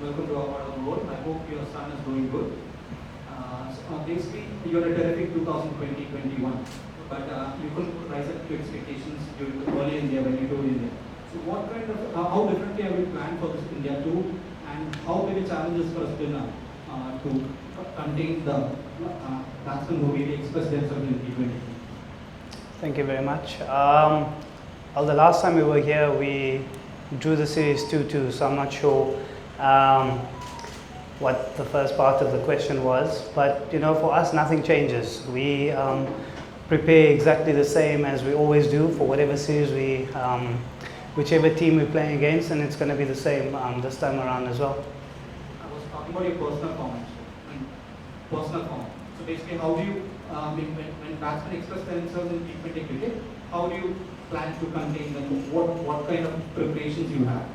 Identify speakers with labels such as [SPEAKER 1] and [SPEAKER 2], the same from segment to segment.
[SPEAKER 1] welcome to our part of the world. I hope your son is doing good. Basically, you're a terrific 2020-21, but you couldn't rise up to expectations during the early India when you toured India. So what kind of, how differently have you planned for this India tour, and how big a challenge is for a spinner to contain the batsmen who really express themselves in T20?
[SPEAKER 2] Thank you very much. Well, the last time we were here, we drew the series 2-2, so I'm not sure what the first part of the question was. But you know, for us, nothing changes. We prepare exactly the same as we always do for whatever series we, whichever team we're playing against, and it's going to be the same this time around as well.
[SPEAKER 1] I was talking about your personal form, actually. Personal form. So basically, how do you, when batsmen express themselves in T20 cricket, how do you plan to contain them? What kind of preparations you have?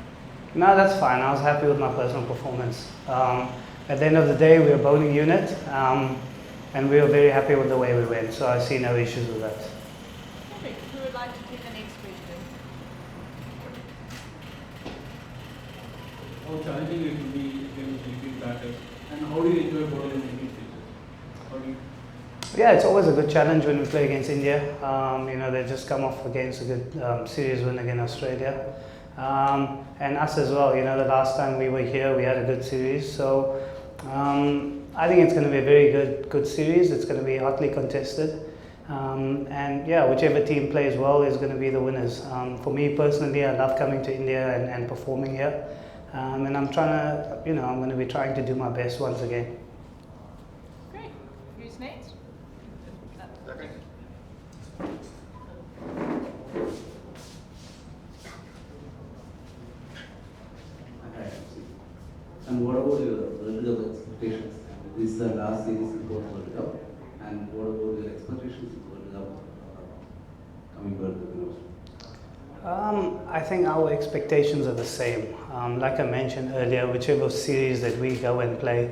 [SPEAKER 2] No, that's fine. I was happy with my personal performance. At the end of the day, we were a bowling unit, and we were very happy with the way we went, so I see no issues with that.
[SPEAKER 3] Perfect. Who would like to take the next question?
[SPEAKER 4] How challenging it will be against Greenfield batters, and how do you enjoy bowling in English pitches?
[SPEAKER 2] Yeah, it's always a good challenge when we play against India. You know, they just come off against a good series win against Australia. And us as well, you know, the last time we were here, we had a good series. So I think it's going to be a very good series. It's going to be hotly contested. And yeah, whichever team plays well is going to be the winners. For me personally, I love coming to India and performing here. And I'm trying to, you know, I'm going to be trying to do my best once again.
[SPEAKER 3] Great. Who's next?
[SPEAKER 5] And what about your World Cup expectations? This is the last series before World Cup, and what about your expectations for World Cup coming World Cup?
[SPEAKER 2] I think our expectations are the same. Like I mentioned earlier, whichever series that we go and play,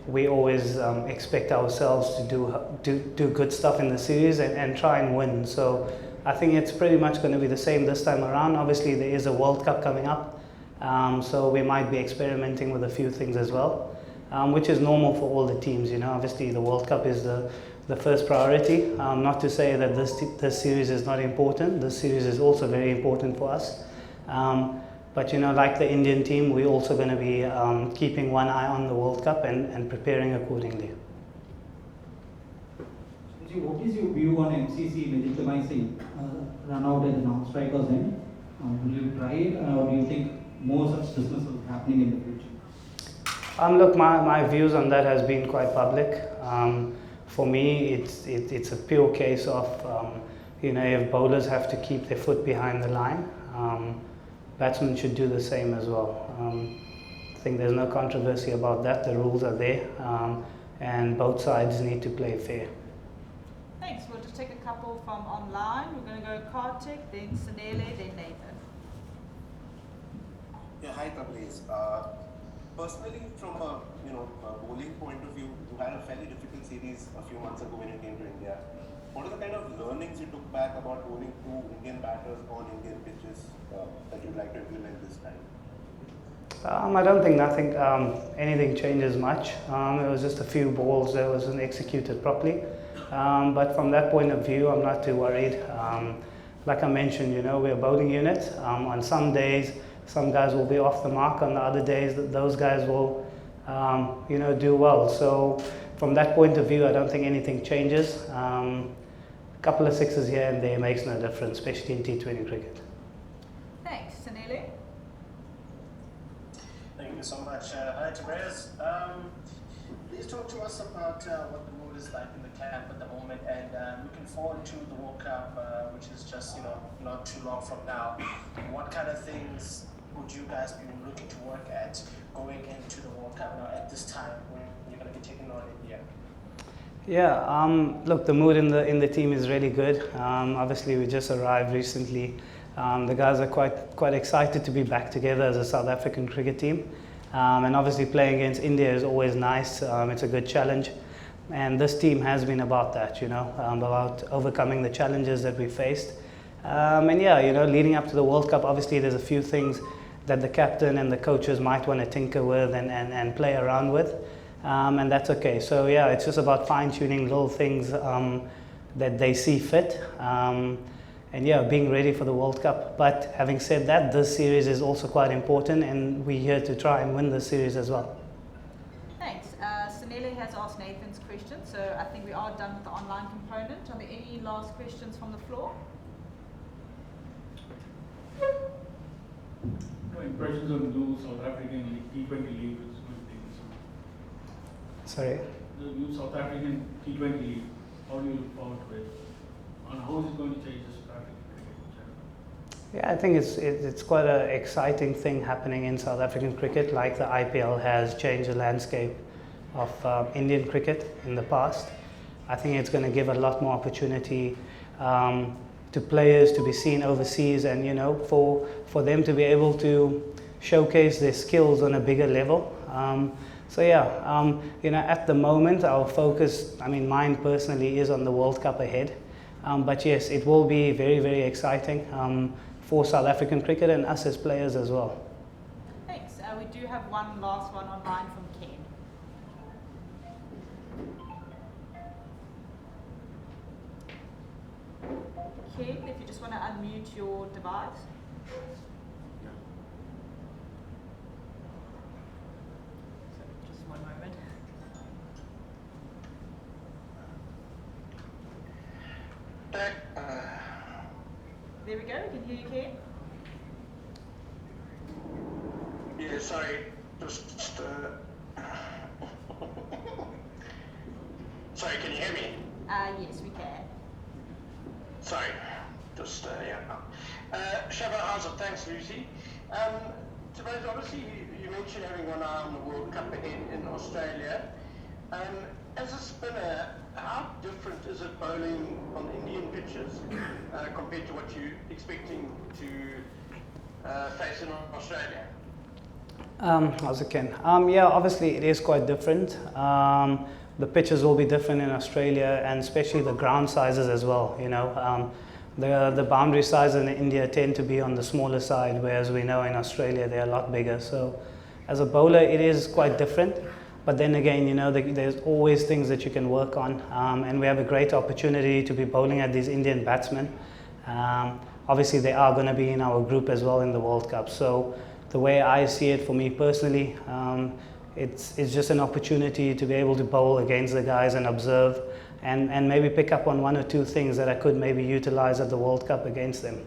[SPEAKER 2] we always expect ourselves to do good stuff in the series and try and win. So I think it's pretty much going to be the same this time around. Obviously, there is a World Cup coming up. So we might be experimenting with a few things as well, which is normal for all the teams. You know, obviously the World Cup is the first priority. Not to say that this series is not important. This series is also very important for us. But you know, like the Indian team, we're also going to be keeping one eye on the World Cup and preparing accordingly.
[SPEAKER 1] What is your view on MCC legitimizing run out at the non-strikers end? Will you try it, or do you think more such dismissals happening in the future?
[SPEAKER 2] Look, my views on that has been quite public. For me, it's a pure case of, you know, if bowlers have to keep their foot behind the line, batsmen should do the same as well. I think there's no controversy about that. The rules are there, and both sides need to play fair.
[SPEAKER 3] Thanks. We'll just take a couple from online. We're going to go Kartik, then Sanele, then Nathan.
[SPEAKER 6] Yeah, hi Tabraiz. Personally, from a bowling point of view, you had a fairly difficult series a few months ago when you came to India. What are the kind of learnings you took back about bowling two Indian batters on Indian pitches that you'd like to implement this time?
[SPEAKER 2] I don't think anything changes much. It was just a few balls that wasn't executed properly. But from that point of view, I'm not too worried. Like I mentioned, you know, we're a bowling unit. On some days, some guys will be off the mark. On the other days, those guys will, you know, do well. So from that point of view, I don't think anything changes. A couple of sixes here and there makes no difference, especially in T20 cricket.
[SPEAKER 3] Thanks. Sanele?
[SPEAKER 7] Thank you so much. Hi, Tabraiz. Please talk to us about what the mood is like in the camp at the moment, and looking forward to the World Cup, which is just, you know, not too long from now. What kind of things would you guys be looking to work at going into the World Cup now at this time when you're going to be taking on India?
[SPEAKER 2] Yeah, look, the mood in the team is really good. Obviously, we just arrived recently. The guys are quite excited to be back together as a South African cricket team. And obviously playing against India is always nice. It's a good challenge. And this team has been about that, you know, about overcoming the challenges that we faced. And yeah, you know, leading up to the World Cup, obviously there's a few things that the captain and the coaches might want to tinker with and play around with, and that's okay. So yeah, it's just about fine-tuning little things that they see fit, and yeah, being ready for the World Cup. But having said that, this series is also quite important, and we're here to try and win this series as well.
[SPEAKER 3] Thanks. Sanele has asked Nathan's question, so I think we are done with the online component. Are there any last questions from the floor?
[SPEAKER 4] Impressions on the new South African T20 league is good things.
[SPEAKER 2] Sorry?
[SPEAKER 4] The new South African T20 league, how do you look forward to it? And how is it going to change the South African cricket?
[SPEAKER 2] Yeah, I think it's quite an exciting thing happening in South African cricket, like the IPL has changed the landscape of Indian cricket in the past. I think it's going to give a lot more opportunity to players to be seen overseas, and you know, for them to be able to showcase their skills on a bigger level. So yeah, you know, at the moment our focus, I mean mine personally, is on the World Cup ahead. But yes, it will be very, very exciting for South African cricket and us as players as well.
[SPEAKER 3] Thanks. We do have one last one online from Ken. Ken, if you just want to unmute your device. So just one moment. There we go, we can hear you, Ken.
[SPEAKER 7] Yeah, sorry, sorry, can you hear me?
[SPEAKER 3] Yes, we can.
[SPEAKER 7] Sorry, yeah. Shaba, how's it? Thanks, Lucy. Tabraiz, obviously you mentioned having one eye on the World Cup ahead in Australia. As a spinner, how different is it bowling on Indian pitches compared to what you're expecting to face in Australia?
[SPEAKER 2] How's it, Ken? Yeah, obviously it is quite different. The pitches will be different in Australia, and especially the ground sizes as well. You know, the boundary sizes in India tend to be on the smaller side, whereas we know in Australia they're a lot bigger. So as a bowler, it is quite different. But then again, you know, there's always things that you can work on, and we have a great opportunity to be bowling at these Indian batsmen. Obviously, they are going to be in our group as well in the World Cup. So the way I see it, for me personally, it's just an opportunity to be able to bowl against the guys and observe, and maybe pick up on one or two things that I could maybe utilize at the World Cup against them.